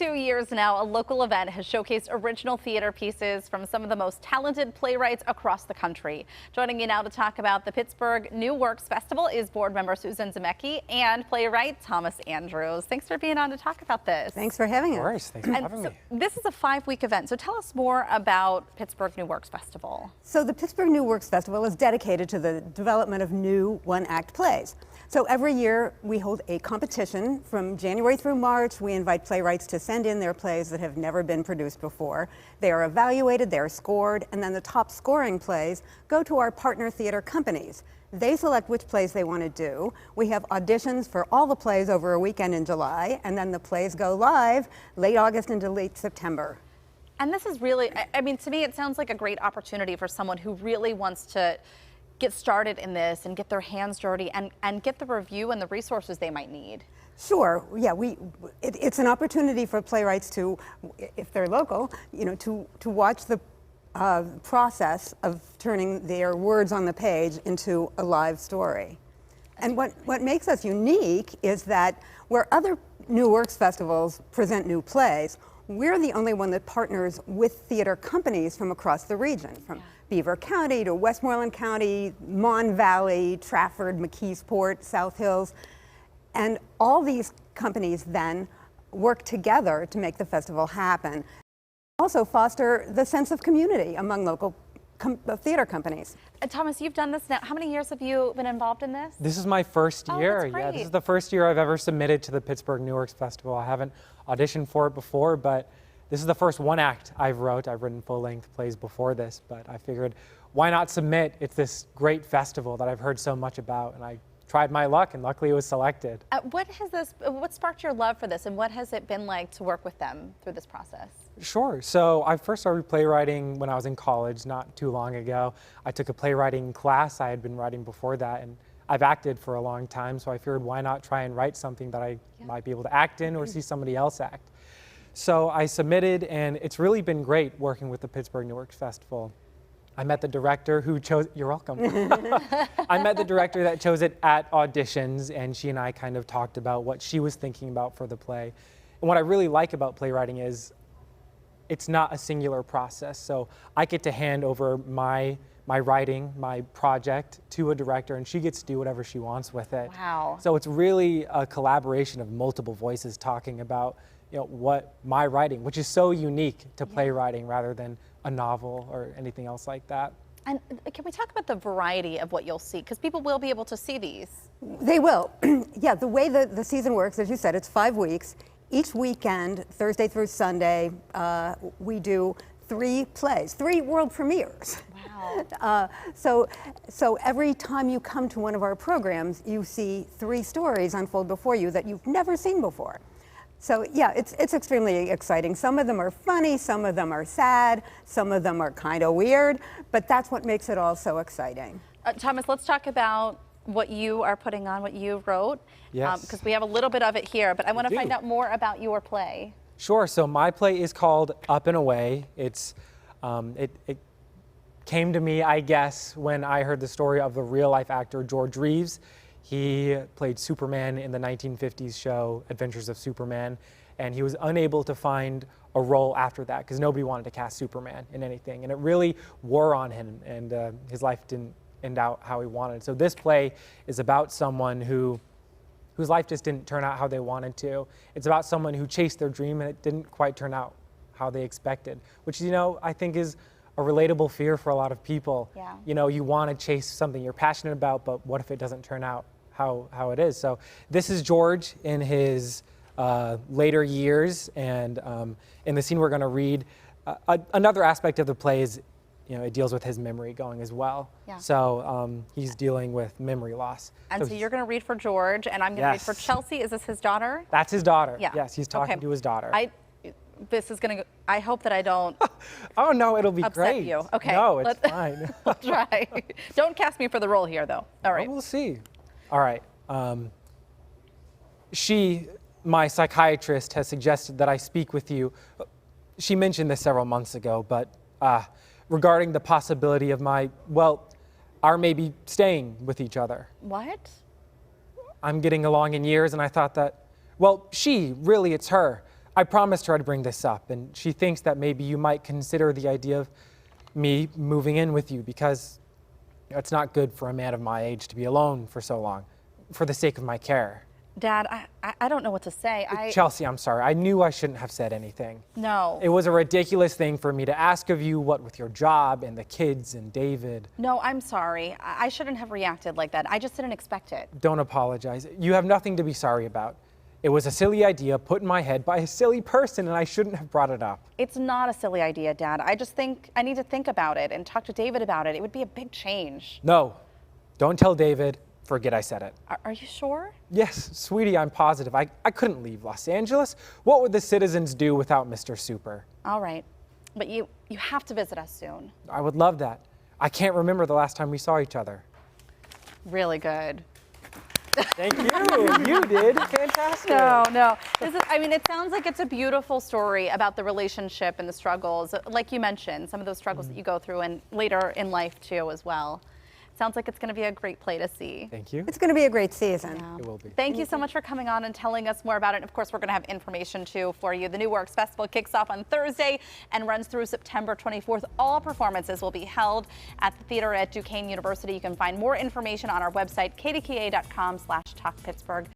22 years now, a local event has showcased original theater pieces from some of the most talented playwrights across the country. Joining me now to talk about the Pittsburgh New Works Festival is board member Susan ZImecki and playwright Thomas Andrews. Thanks for being on to talk about this. Thanks for having us. Of course, thanks for having me. This is a 5-week event, so tell us more about Pittsburgh New Works Festival. So the Pittsburgh New Works Festival is dedicated to the development of new one-act plays. So every year we hold a competition from January through March. We invite playwrights to send in their plays that have never been produced before. They are evaluated, they are scored, and then the top scoring plays go to our partner theater companies. They select which plays they want to do. We have auditions for all the plays over a weekend in July, and then the plays go live late August into late September. And this is really, I mean, to me it sounds like a great opportunity for someone who really wants to get started in this and get their hands dirty and get the review and the resources they might need. Sure, yeah, it's an opportunity for playwrights to, if they're local, you know, to watch the process of turning their words on the page into a live story. And what makes us unique is that where other New Works festivals present new plays, we're the only one that partners with theater companies from across the region, from Beaver County to Westmoreland County, Mon Valley, Trafford, McKeesport, South Hills. And all these companies then work together to make the festival happen. Also foster the sense of community among local theater companies. Thomas, you've done this now. How many years have you been involved in this? This is my first year. That's great. Yeah, this is the first year I've ever submitted to the Pittsburgh New Works Festival. I haven't auditioned for it before, but this is the first one act I've written full-length plays before this, but I figured why not submit? It's this great festival that I've heard so much about, and I tried my luck, and luckily it was selected. What sparked your love for this, and what has it been like to work with them through this process? Sure. So I first started playwriting when I was in college, not too long ago. I took a playwriting class. I had been writing before that, and I've acted for a long time, so I figured why not try and write something that I might be able to act in or see somebody else act. So I submitted, and it's really been great working with the Pittsburgh New Works Festival. I met the director who chose, you're welcome. I met the director that chose it at auditions, and she and I kind of talked about what she was thinking about for the play. And what I really like about playwriting is it's not a singular process. So I get to hand over my writing, my project to a director, and she gets to do whatever she wants with it. Wow. So it's really a collaboration of multiple voices talking about, you know, what my writing, which is so unique to playwriting rather than a novel or anything else like that. And can we talk about the variety of what you'll see? Because people will be able to see these. They will. Yeah, the way the season works, as you said, it's 5 weeks. Each weekend, Thursday through Sunday, we do 3 plays, 3 world premieres. Wow. So every time you come to one of our programs, you see 3 stories unfold before you that you've never seen before. So yeah, it's extremely exciting. Some of them are funny, some of them are sad, some of them are kind of weird, but that's what makes it all so exciting. Thomas, let's talk about what you are putting on, what you wrote. Yes. Because we have a little bit of it here, but I want to find out more about your play. Sure. So my play is called Up and Away. It's it came to me, I guess, when I heard the story of the real-life actor George Reeves. He played Superman in the 1950s show Adventures of Superman, and he was unable to find a role after that because nobody wanted to cast Superman in anything, and it really wore on him, and his life didn't end out how he wanted. So this play is about someone whose life just didn't turn out how they wanted to. It's about someone who chased their dream and it didn't quite turn out how they expected, which, you know, I think is a relatable fear for a lot of people. Yeah. You know, you want to chase something you're passionate about, but what if it doesn't turn out how it is? So this is George in his later years, and in the scene we're going to read, another aspect of the play is, you know, it deals with his memory going as well. Yeah. So he's dealing with memory loss. And so you're going to read for George, and I'm going to read for Chelsea. Is this his daughter? That's his daughter. Yeah. Yes, he's talking to his daughter. This is going to, I hope that I don't Oh no, it'll be upset great. you. Okay. No, it's fine. We'll try. Don't cast me for the role here, though. All right. Well, we'll see. All right. My psychiatrist, has suggested that I speak with you. She mentioned this several months ago, but regarding the possibility of our maybe staying with each other. What? I'm getting along in years, and I thought that, well, it's her. I promised her I'd bring this up, and she thinks that maybe you might consider the idea of me moving in with you because it's not good for a man of my age to be alone for so long, for the sake of my care. Dad, I don't know what to say. Chelsea, I'm sorry. I knew I shouldn't have said anything. No. It was a ridiculous thing for me to ask of you, what with your job and the kids and David. No, I'm sorry. I shouldn't have reacted like that. I just didn't expect it. Don't apologize. You have nothing to be sorry about. It was a silly idea put in my head by a silly person, and I shouldn't have brought it up. It's not a silly idea, Dad. I just think I need to think about it and talk to David about it. It would be a big change. No, don't tell David. Forget I said it. Are you sure? Yes, sweetie, I'm positive. I couldn't leave Los Angeles. What would the citizens do without Mr. Super? All right. But you have to visit us soon. I would love that. I can't remember the last time we saw each other. Really good. Thank you. You did. Fantastic. No. It sounds like it's a beautiful story about the relationship and the struggles, like you mentioned, some of those struggles that you go through and later in life too as well. Sounds like it's going to be a great play to see. Thank you. It's going to be a great season. Yeah. It will be. Thank you so much for coming on and telling us more about it. And of course, we're going to have information too for you. The New Works Festival kicks off on Thursday and runs through September 24th. All performances will be held at the theater at Duquesne University. You can find more information on our website, kdka.com/talkpittsburgh.